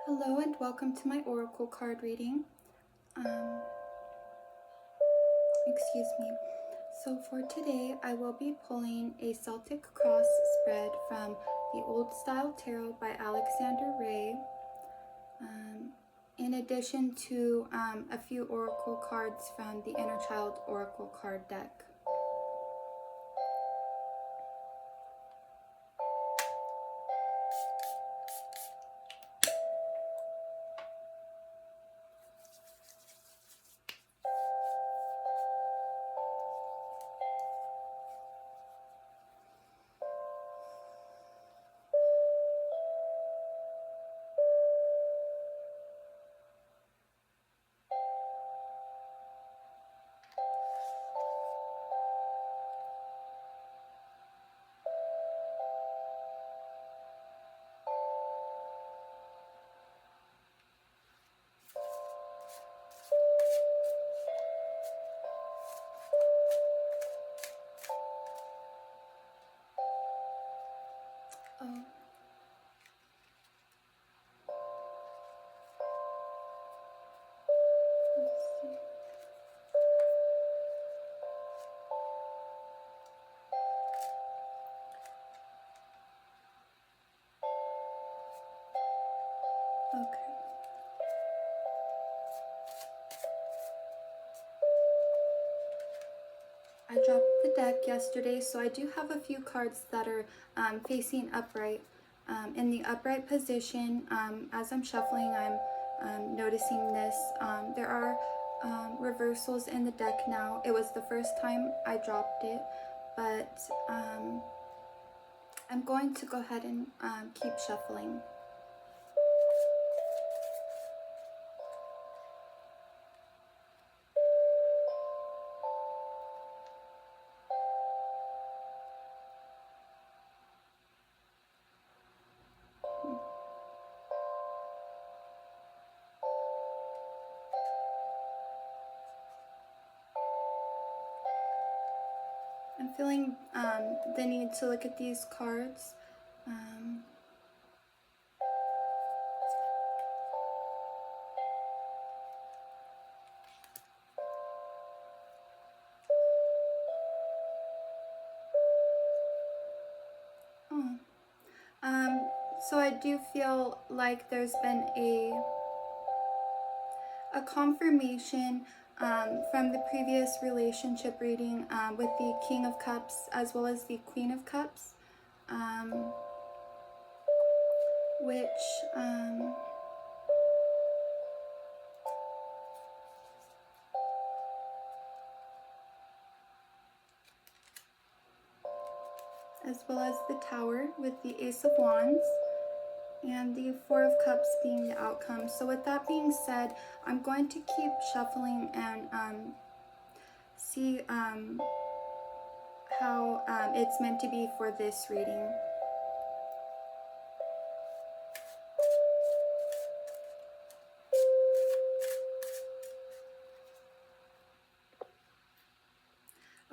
Hello and welcome to my oracle card reading. Excuse me. So for today, I will be pulling a Celtic cross spread from the Old Style Tarot by Alexander Ray, in addition to a few oracle cards from the Inner Child Oracle card deck. Oh. Let's see. Okay. I dropped the deck yesterday, so I do have a few cards that are facing upright. In the upright position, as I'm shuffling, I'm noticing this. There are reversals in the deck now. It was the first time I dropped it, but I'm going to go ahead and keep shuffling. I'm feeling the need to look at these cards. So I do feel like there's been a confirmation from the previous relationship reading with the King of Cups as well as the Queen of Cups, which as well as the Tower with the Ace of Wands and the Four of Cups being the outcome. So with that being said, I'm going to keep shuffling and see how it's meant to be for this reading.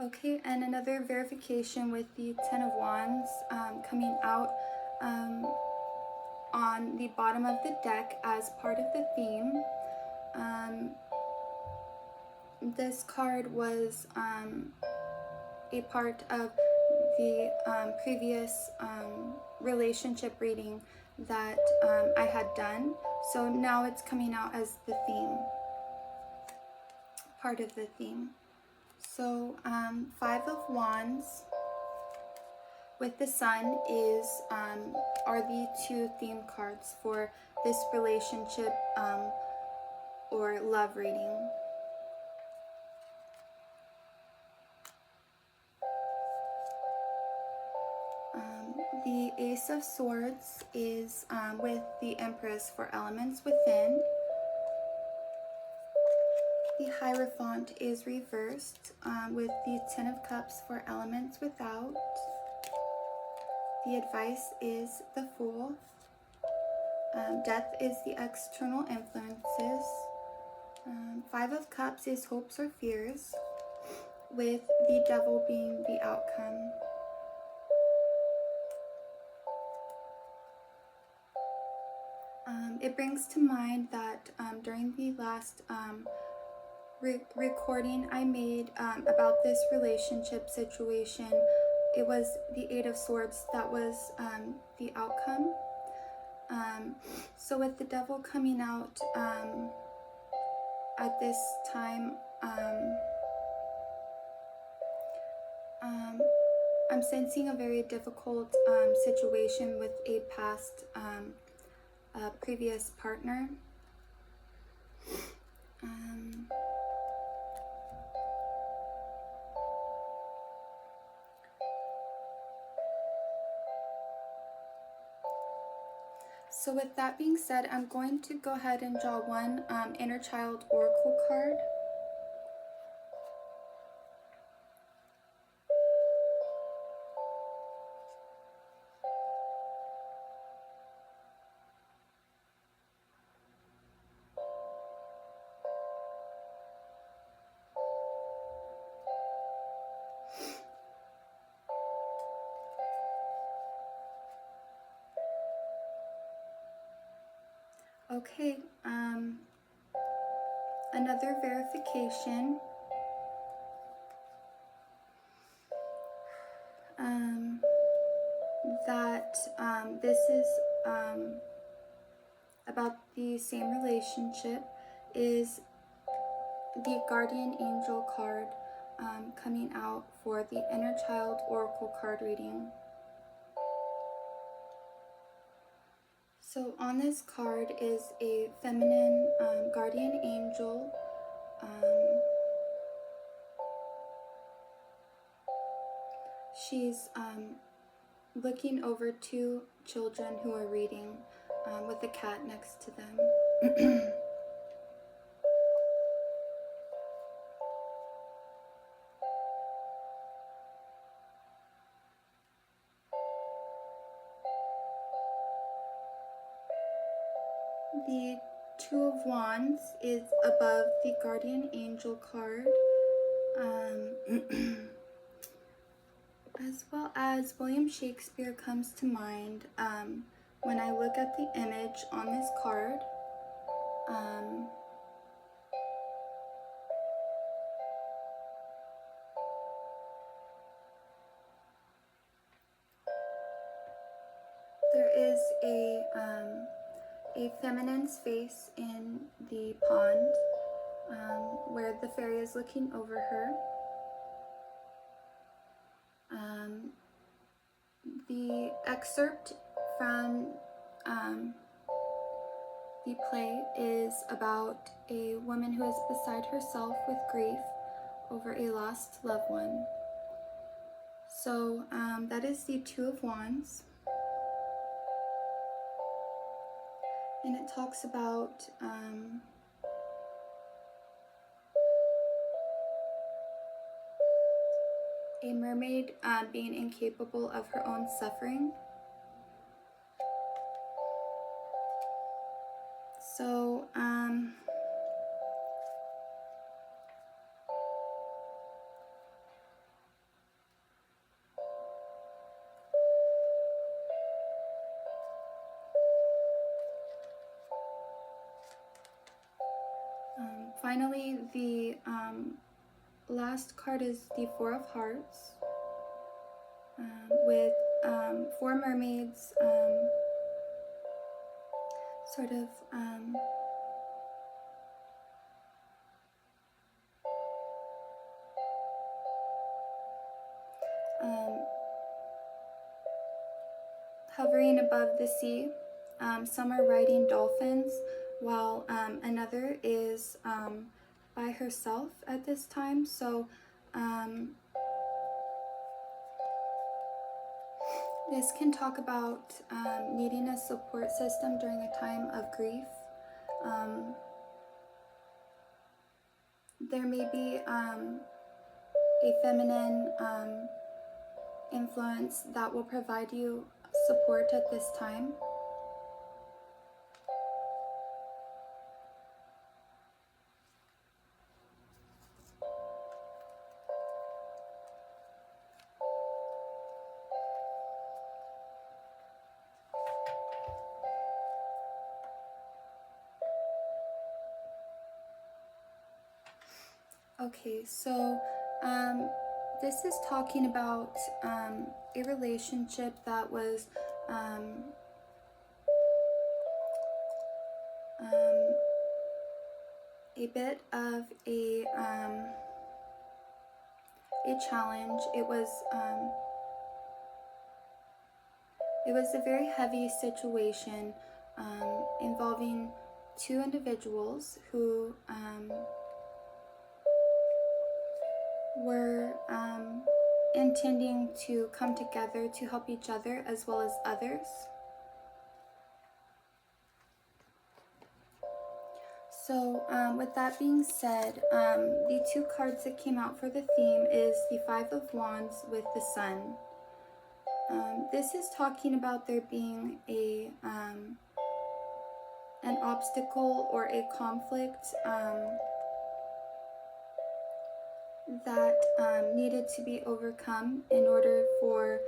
Okay, and another verification with the Ten of Wands coming out on the bottom of the deck as part of the theme. This card was a part of the previous relationship reading that I had done. So now it's coming out as the theme, part of the theme. So Five of Wands with the Sun is are the two theme cards for this relationship or love reading. The Ace of Swords is with the Empress for elements within. The Hierophant is reversed with the Ten of Cups for elements without. The advice is the Fool. Death is the external influences. Five of Cups is hopes or fears, with the Devil being the outcome. It brings to mind that during the last recording I made about this relationship situation, it was the Eight of Swords that was the outcome. So with the Devil coming out at this time, I'm sensing a very difficult situation with a past previous partner. So with that being said, I'm going to go ahead and draw one inner child oracle card. Okay, another verification. That this is about the same relationship is the guardian angel card coming out for the inner child oracle card reading. So on this card is a feminine guardian angel. She's looking over two children who are reading with a cat next to them. The Two of Wands is above the guardian angel card. As well as William Shakespeare comes to mind when I look at the image on this card. There is a feminine's face in the pond where the fairy is looking over her. The excerpt from the play is about a woman who is beside herself with grief over a lost loved one. So that is the Two of Wands. And it talks about a mermaid being incapable of her own suffering. So finally, the last card is the Four of Hearts with four mermaids sort of hovering above the sea. Some are riding dolphins, while another is by herself at this time. So this can talk about needing a support system during a time of grief. There may be a feminine influence that will provide you support at this time. Okay, so this is talking about a relationship that was a bit of a challenge. It was a very heavy situation involving two individuals who were intending to come together to help each other as well as others. So with that being said, the two cards that came out for the theme is the Five of Wands with the Sun. This is talking about there being an obstacle or a conflict that needed to be overcome in order for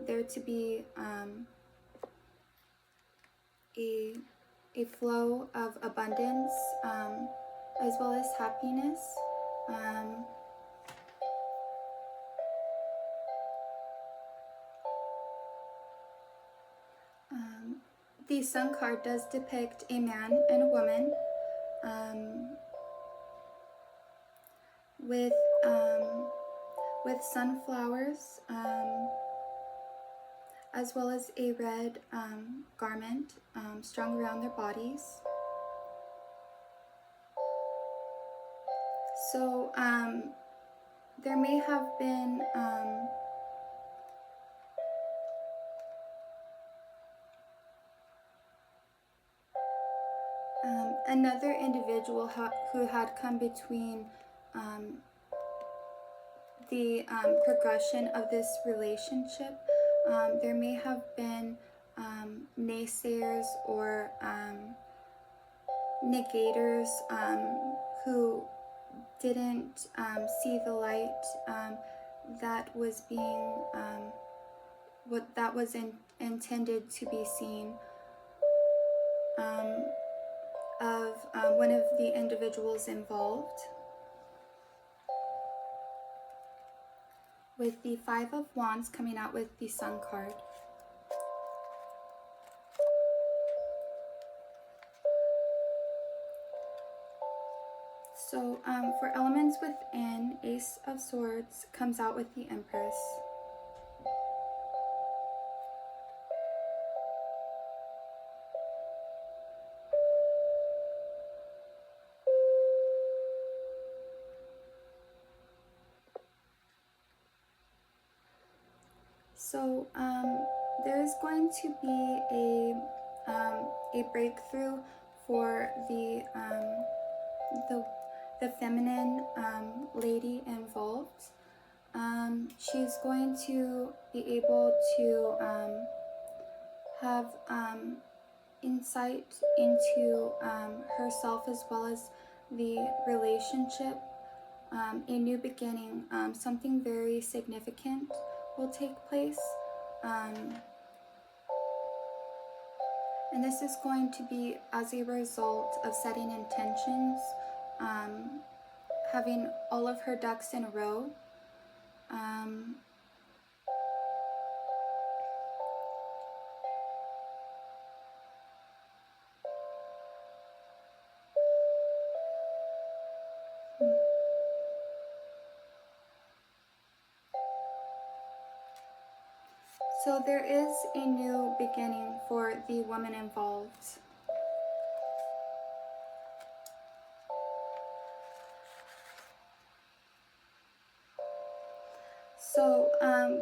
there to be a flow of abundance as well as happiness. The Sun card does depict a man and a woman with sunflowers as well as a red garment strung around their bodies. So there may have been another individual who had come between the progression of this relationship. There may have been naysayers or negators who didn't see the light that was being intended to be seen of one of the individuals involved. With the Five of Wands coming out with the Sun card. So for elements within, Ace of Swords comes out with the Empress. So there is going to be a breakthrough for the feminine lady involved. She's going to be able to have insight into herself as well as the relationship. A new beginning, something very significant will take place. And this is going to be as a result of setting intentions, having all of her ducks in a row. So there is a new beginning for the woman involved. So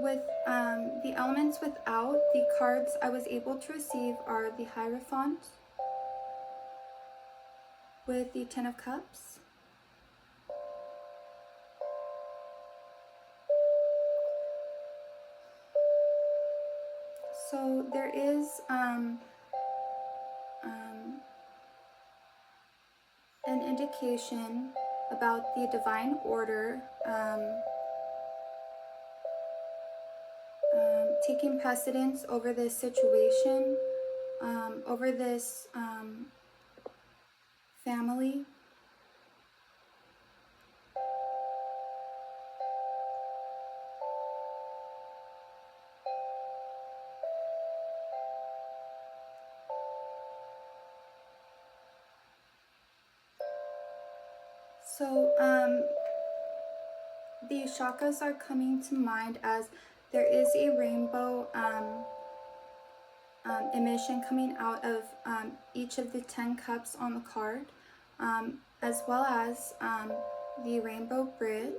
with the elements without, the cards I was able to receive are the Hierophant with the Ten of Cups, so there is an indication about the divine order taking precedence over this situation, over this family. So the chakras are coming to mind as there is a rainbow emission coming out of each of the 10 cups on the card, as well as the rainbow bridge.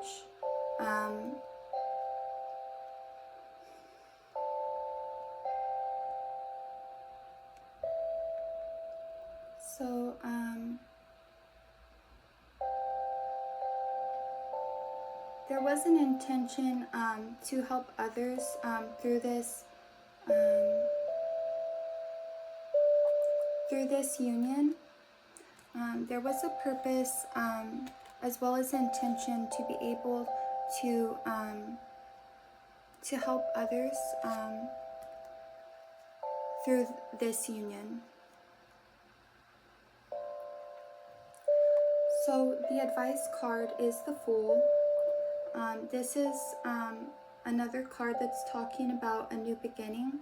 So there was an intention to help others through this union. There was a purpose as well as intention to be able to help others through this union. So the advice card is the Fool. This is another card that's talking about a new beginning.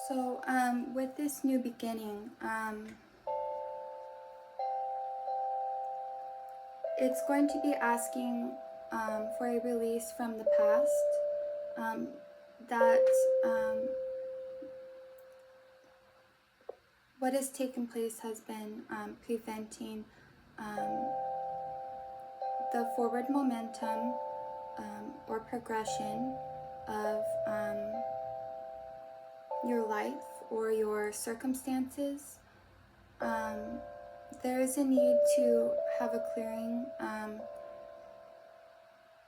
So with this new beginning, it's going to be asking for a release from the past, that what has taken place has been preventing the forward momentum or progression of your life or your circumstances. There is a need to have a clearing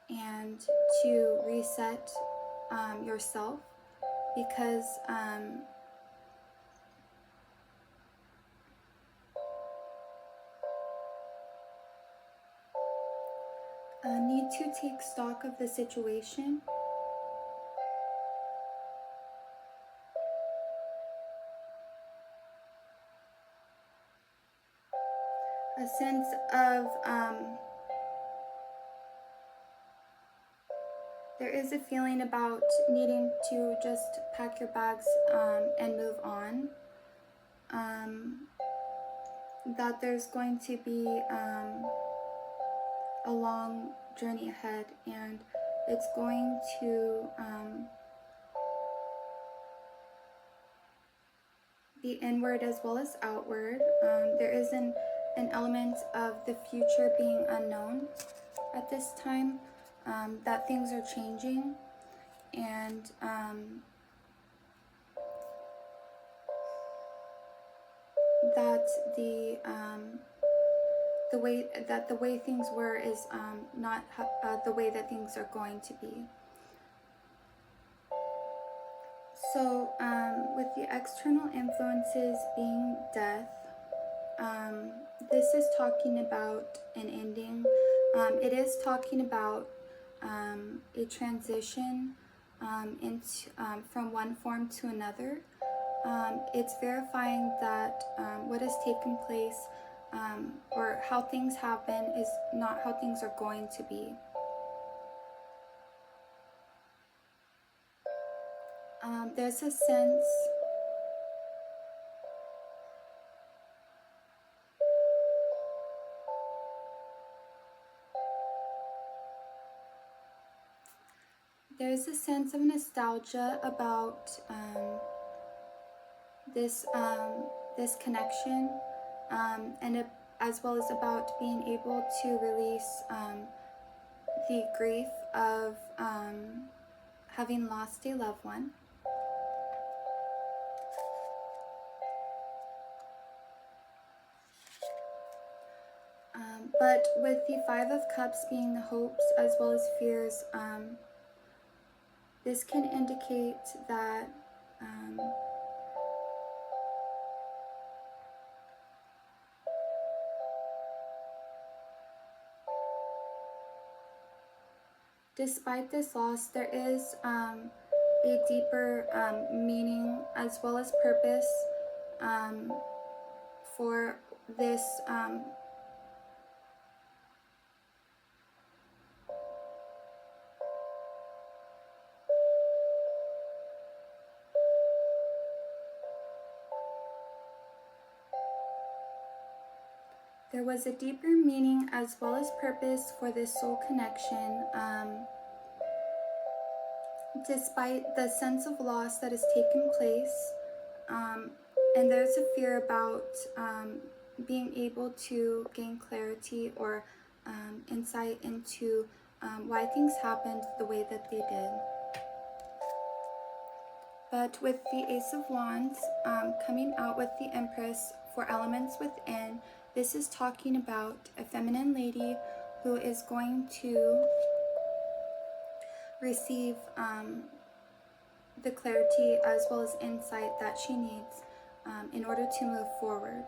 and to reset yourself, because need to take stock of the situation. A sense of there is a feeling about needing to just pack your bags and move on. That there's going to be a long journey ahead, and it's going to be inward as well as outward. There is an element of the future being unknown at this time, that things are changing, and that the way things were is not the way that things are going to be. So with the external influences being death, this is talking about an ending. It is talking about a transition into from one form to another. It's verifying that what has taken place or how things happen is not how things are going to be. There's a sense of nostalgia about this connection, and as well as about being able to release the grief of having lost a loved one. But with the Five of Cups being the hopes as well as fears, this can indicate that despite this loss, there is a deeper meaning as well as purpose for this There was a deeper meaning as well as purpose for this soul connection. Despite the sense of loss that has taken place, and there's a fear about being able to gain clarity or insight into why things happened the way that they did. But with the Ace of Wands coming out with the Empress for elements within, this is talking about a feminine lady who is going to receive the clarity as well as insight that she needs in order to move forward.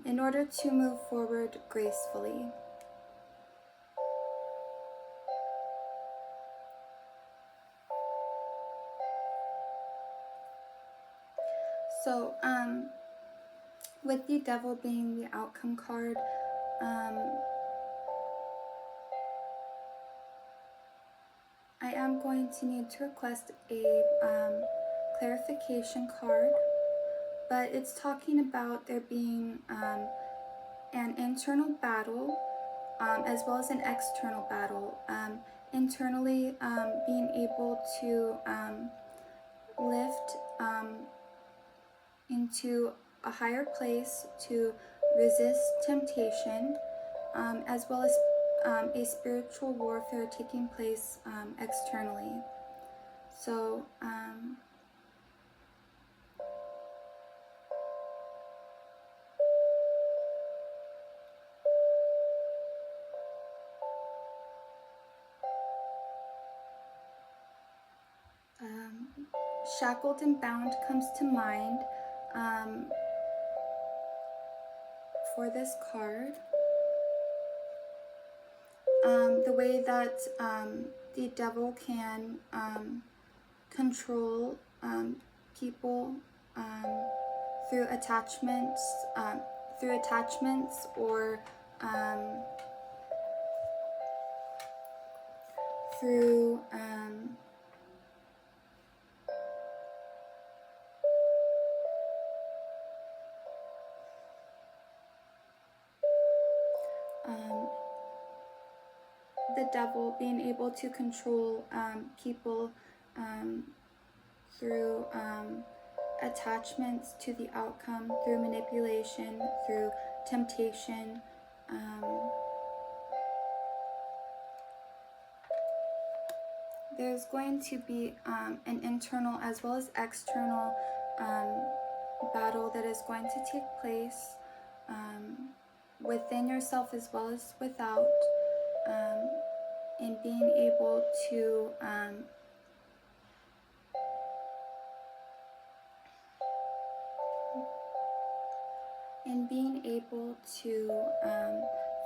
In order to move forward gracefully. So, with the Devil being the outcome card, I am going to need to request a clarification card, but it's talking about there being an internal battle as well as an external battle. Internally, being able to lift into a higher place to resist temptation, as well as a spiritual warfare taking place externally. So, shackled and bound comes to mind for this card. The way that the Devil can control people through attachments, or through the Devil being able to control people through attachments to the outcome, through manipulation, through temptation. There's going to be an internal as well as external battle that is going to take place within yourself as well as without, in being able to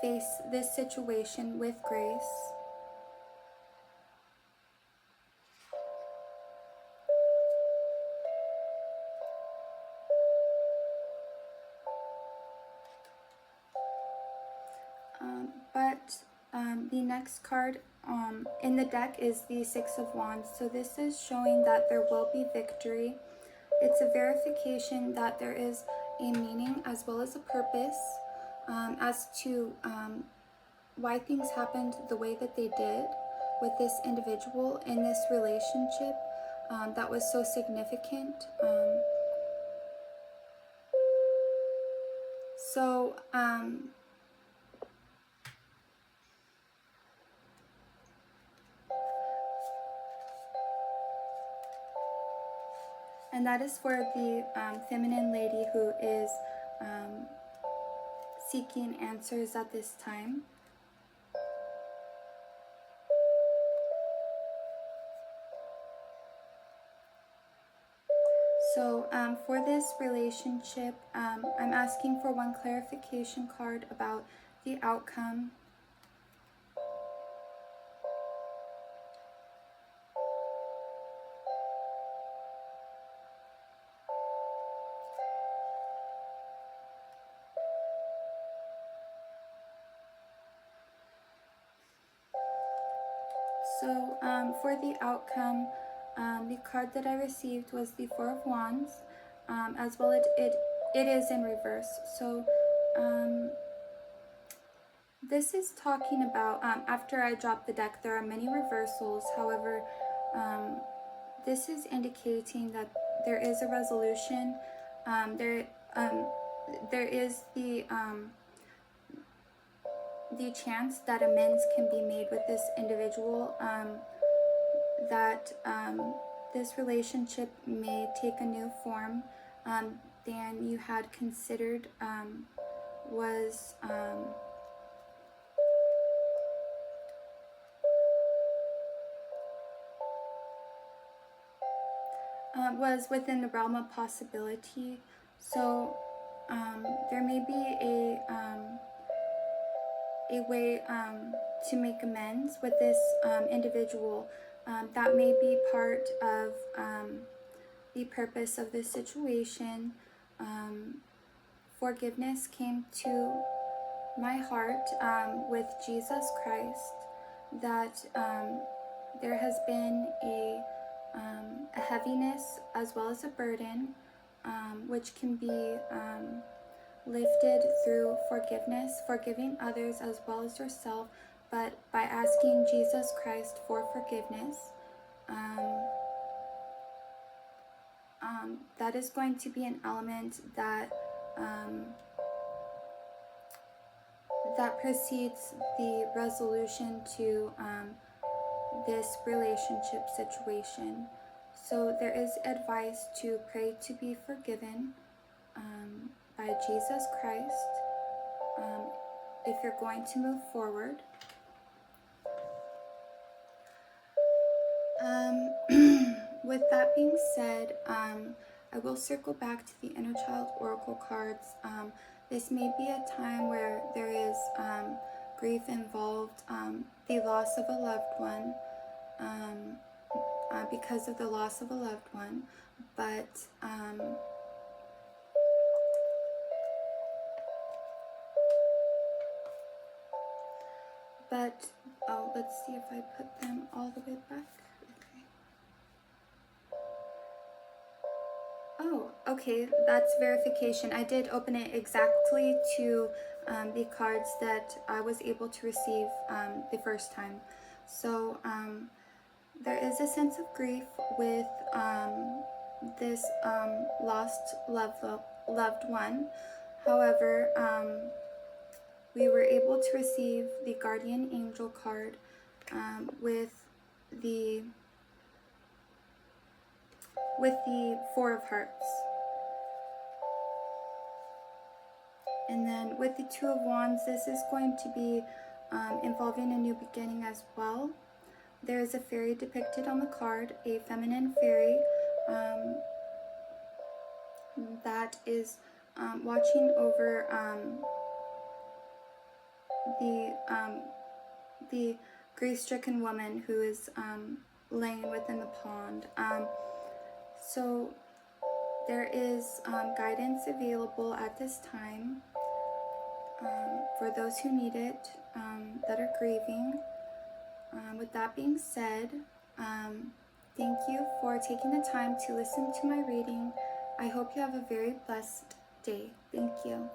face this situation with grace. The next card in the deck is the Six of Wands. So this is showing that there will be victory. It's a verification that there is a meaning as well as a purpose as to why things happened the way that they did with this individual in this relationship that was so significant. And that is for the feminine lady who is seeking answers at this time. So for this relationship, I'm asking for one clarification card about the outcome. So for the outcome, the card that I received was the Four of Wands, as well it it is in reverse. So this is talking about, after I drop the deck, there are many reversals. However, this is indicating that there is a resolution. There is the chance that amends can be made with this individual, that this relationship may take a new form than you had considered was within the realm of possibility. So there may be a way to make amends with this individual. That may be part of the purpose of this situation. Forgiveness came to my heart with Jesus Christ, that there has been a heaviness as well as a burden, which can be lifted through forgiveness, forgiving others as well as yourself, but by asking Jesus Christ for forgiveness. That is going to be an element that that precedes the resolution to this relationship situation. So there is advice to pray to be forgiven by Jesus Christ if you're going to move forward. With that being said, I will circle back to the inner child oracle cards. This may be a time where there is grief involved, the loss of a loved one, because of the loss of a loved one, but oh, let's see if I put them all the way back. Oh, okay, that's verification. I did open it exactly to the cards that I was able to receive the first time. So there is a sense of grief with this lost loved one. However, we were able to receive the guardian angel card with the Four of Hearts. And then with the Two of Wands, this is going to be involving a new beginning as well. There is a fairy depicted on the card, a feminine fairy that is watching over the grief-stricken woman who is laying within the pond. So there is guidance available at this time for those who need it, that are grieving. With that being said, thank you for taking the time to listen to my reading. I hope you have a very blessed day. Thank you.